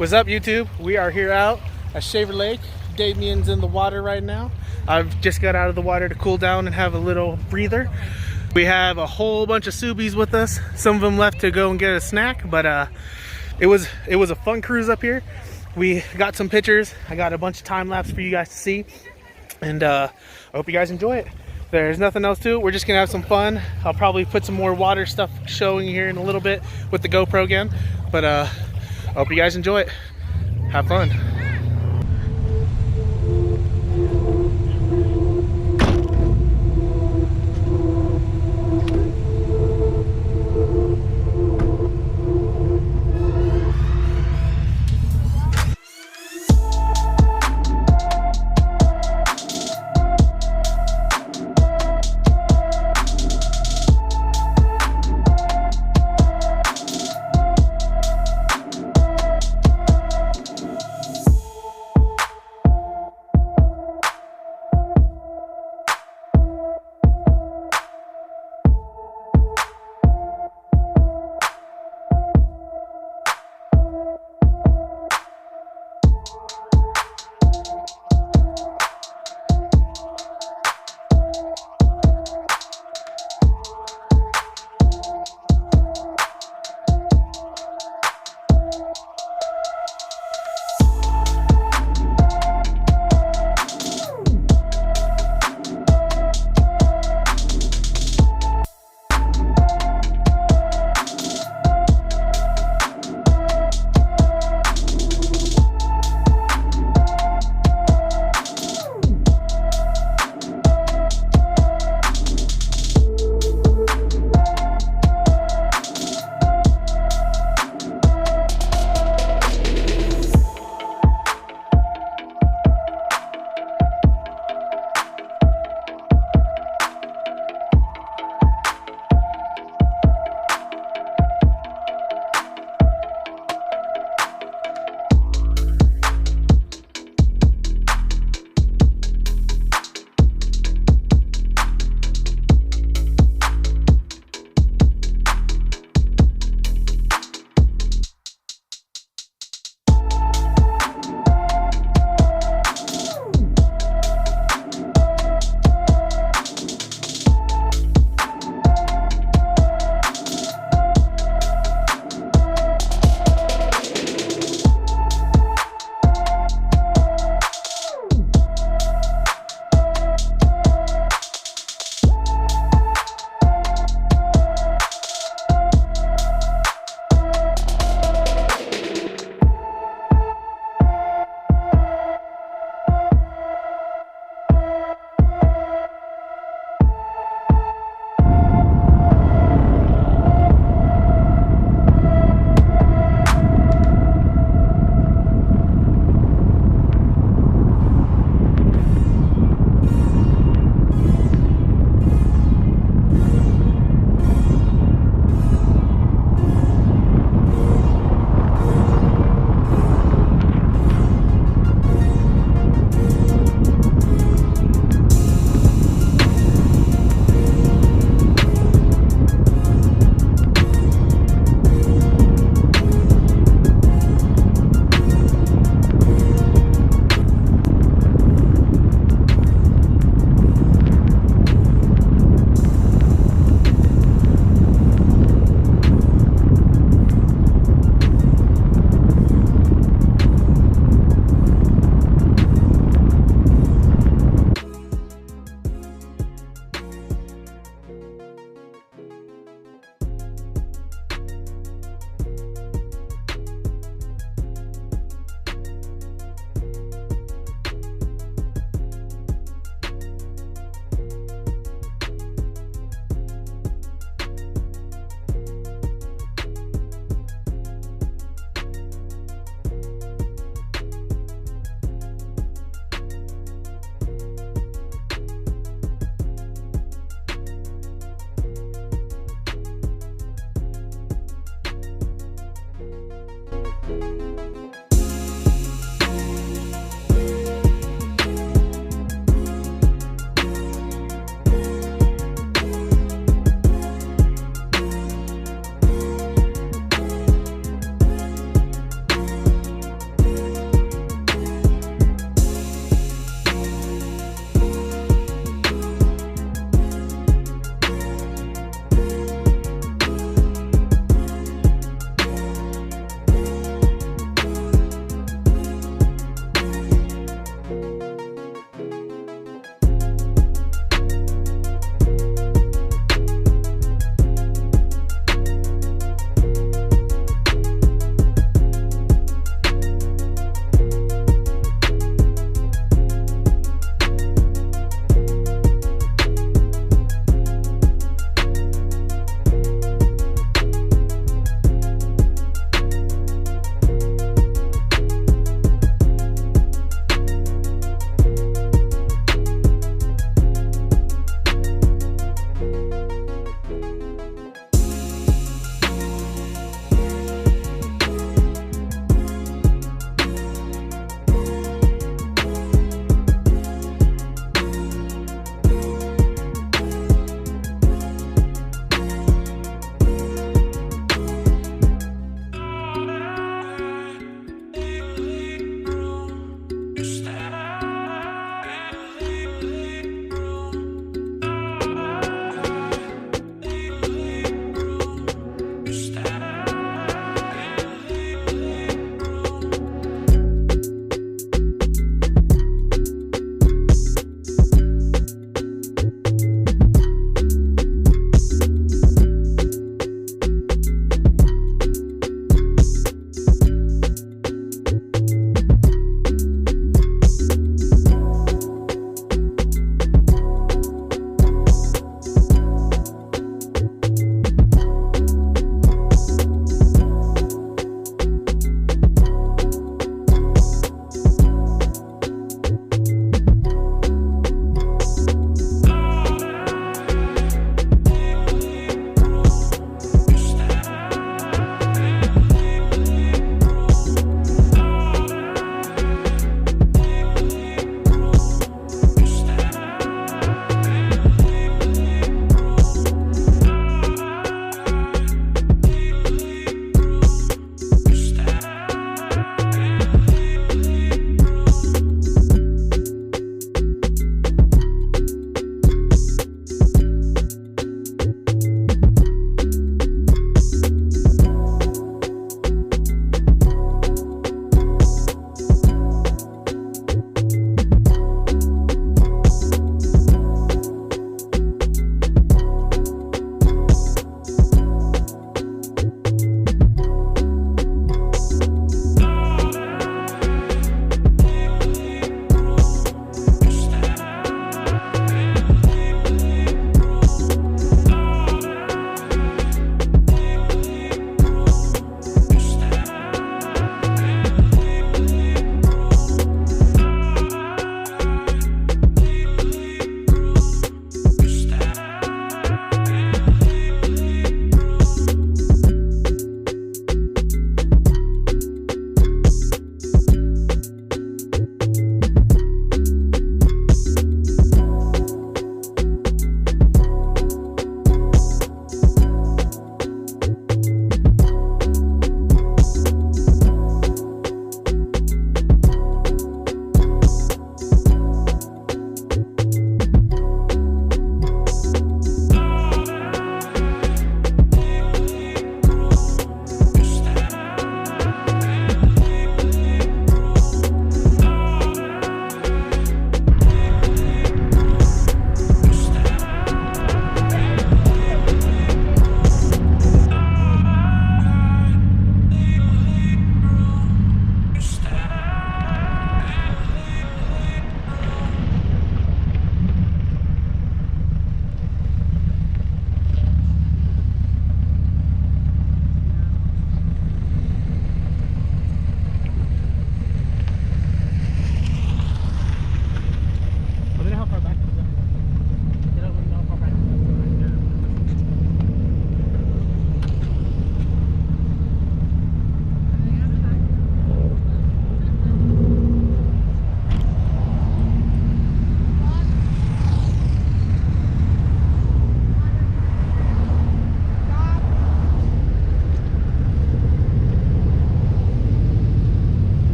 What's up, YouTube? We are here out at Shaver Lake. Damien's in the water right now. I've just got out of the water to cool down and have a little breather. We have a whole bunch of Subies with us. Some of them left to go and get a snack, but it was a fun cruise up here. We got some pictures. I got a bunch of time lapse for you guys to see, and I hope you guys enjoy it. There's nothing else to it. We're just gonna have some fun. I'll probably put some more water stuff showing here in a little bit with the GoPro again, but I hope you guys enjoy it. Have fun.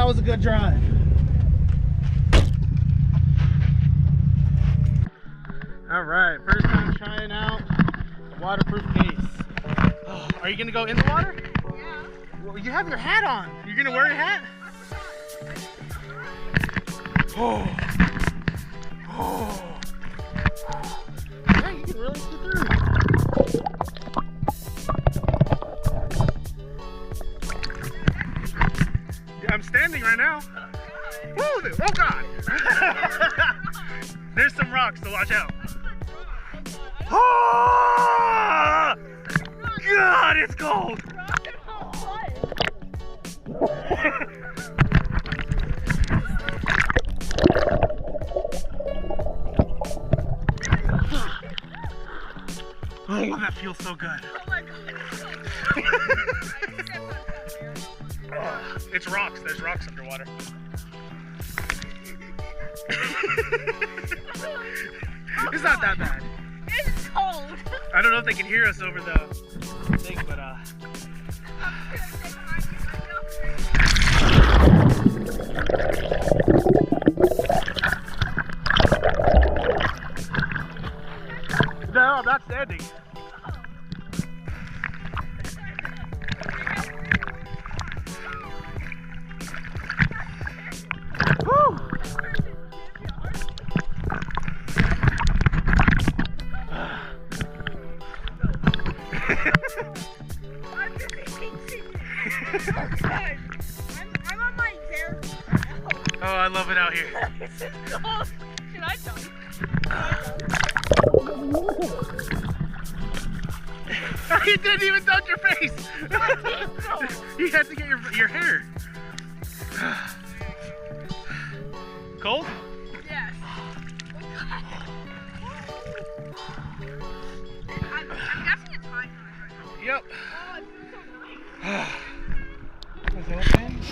that was a good drive. All right, first time trying out a waterproof case. Oh, are you gonna go in the water? Yeah. Well, you have your hat on. You're gonna wear your hat? Oh. Oh. Yeah, you can really see through. I'm standing right now. Oh God! There's some rocks, so watch out. Oh! God, it's cold. Oh, that feels so good. Oh my God. It's rocks. There's rocks underwater. It's not that bad. It's cold. I don't know if they can hear us over the thing, but no, I'm not standing. Woo! I'm on my bear. Oh, I love it out here. Should I tell you? You didn't even touch your face. You had to get your hair. Cold? Yes. I'm guessing it's high. Yep. Oh, it feels so nice.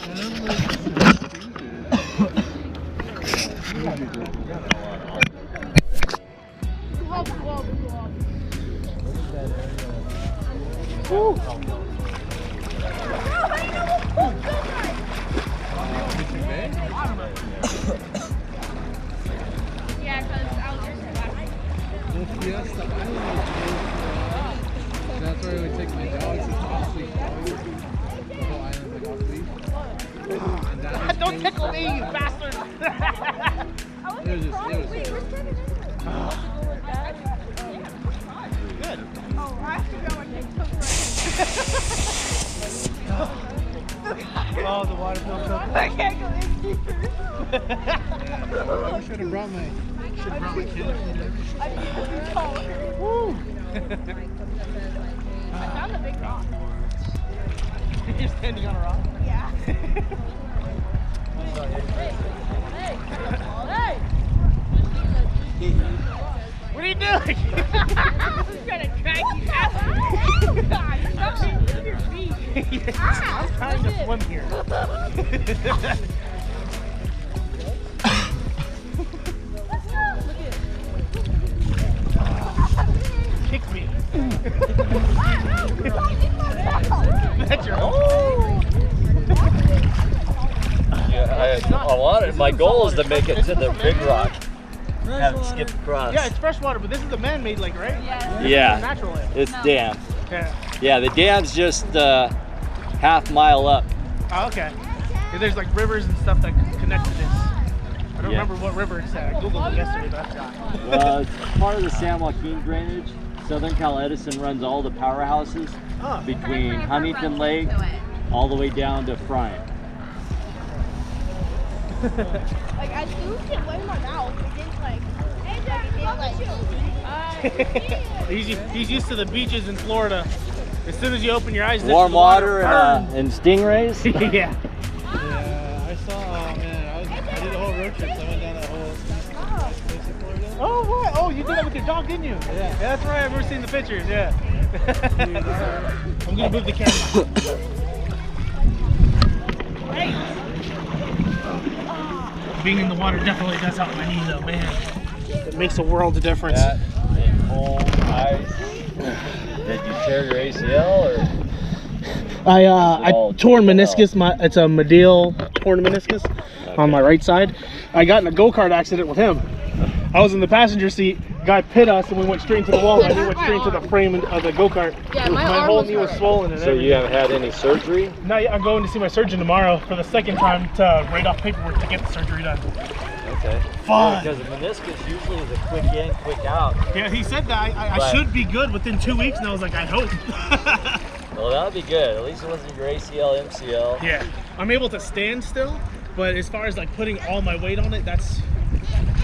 Woo. Yeah, because I was just That's where we would take my dogs. It's off leash. The whole island is like off leash. Don't tickle me, you bastard! It was just, it was Good. Oh, I have to go and take Oh, the water feels so good. I can't go in deeper. I should have brought my kid. I need to be taller. Woo! I found a big rock. You're standing on a rock? Yeah. What are you doing? I'm trying to drag you out. Stop moving your feet. I'm trying to swim here. Kick me. That's your I wanted. My goal is to make it to the big rock. Haven't skipped across. Yeah, it's freshwater, but this is the man-made lake, right? Yeah. This is Yeah. the natural lake. It's dam. Yeah. Yeah, the dam's just half-mile up. Oh, okay. Yeah, there's like rivers and stuff that connect to this. I don't Yeah. remember what river it's at. I googled it yesterday, but I forgot. Well, it's part of the San Joaquin drainage. Southern Cal Edison runs all the powerhouses Oh. between Huntington Lake all the way down to Front. Like, I moved it way in my mouth. It didn't like, He's used to the beaches in Florida. As soon as you open your eyes, Warm the water burn. and stingrays. Yeah. Yeah, I saw, oh man, I did a whole road trip. So I went down that whole place in Florida. Oh, what? Oh, you did that with your dog, didn't you? Yeah. That's right. I've never seen the pictures. Yeah. I'm gonna move the camera. Hey. Being in the water definitely does help my knee, though, man. It makes a world of difference. That in cold ice. Did you tear your ACL or? I torn meniscus. It's a medial torn meniscus on my right side. I got in a go-kart accident with him. I was in the passenger seat. Guy pit us, and we went straight into the wall. And he went straight into the frame of the go-kart. Yeah, my whole knee was swollen. And so you haven't had any surgery? No, I'm going to see my surgeon tomorrow for the second time to write off paperwork to get the surgery done. Okay. Fun. Because a meniscus usually is a quick in, quick out. Yeah, he said that I should be good within 2 weeks, and I was like, I hope. Well, that would be good. At least it wasn't your ACL, MCL. Yeah, I'm able to stand still, but as far as like putting all my weight on it,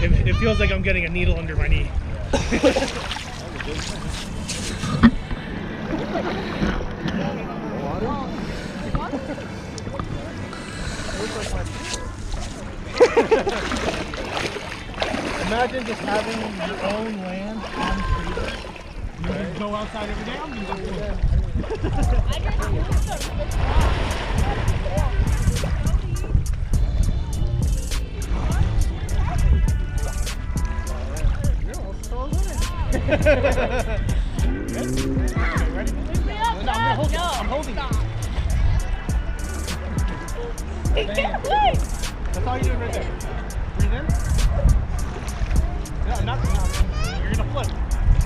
it feels like I'm getting a needle under my knee. Imagine just having your own land on freedom. You can go outside every day. I'm gonna go do it. Ready? No, I'm holding it. That's all you're doing right there. Breathe in. No, I'm not. You're gonna float.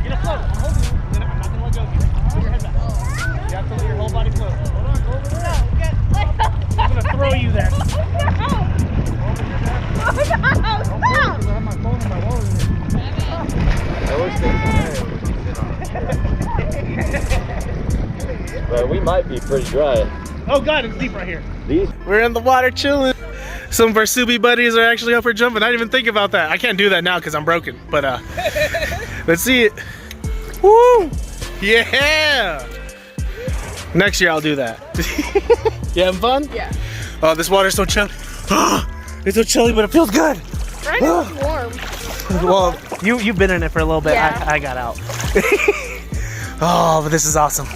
You're gonna float. I'm holding you. I'm not gonna let go of you. Put your head back. You have to let your whole body float. Hold on, go over there. I'm gonna throw you there. I have my phone in my wallet. I always think but we might be pretty dry. Oh God, it's deep right here. These? We're in the water chilling. Some of our Subi buddies are actually up for jumping. I didn't even think about that. I can't do that now because I'm broken. But let's see it. Woo! Yeah! Next year I'll do that. You having fun? Yeah. Oh, this water's so chilly. It's so chilly, but it feels good. Right now it's warm. Well, you've been in it for a little bit. Yeah. I got out. Oh, but this is awesome.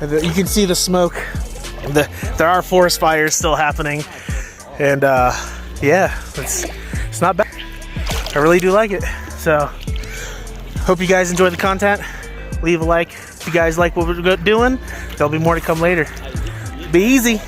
You can see the smoke. There are forest fires still happening. And yeah, it's not bad. I really do like it. So, hope you guys enjoy the content. Leave a like if you guys like what we're doing. There'll be more to come later. Be easy.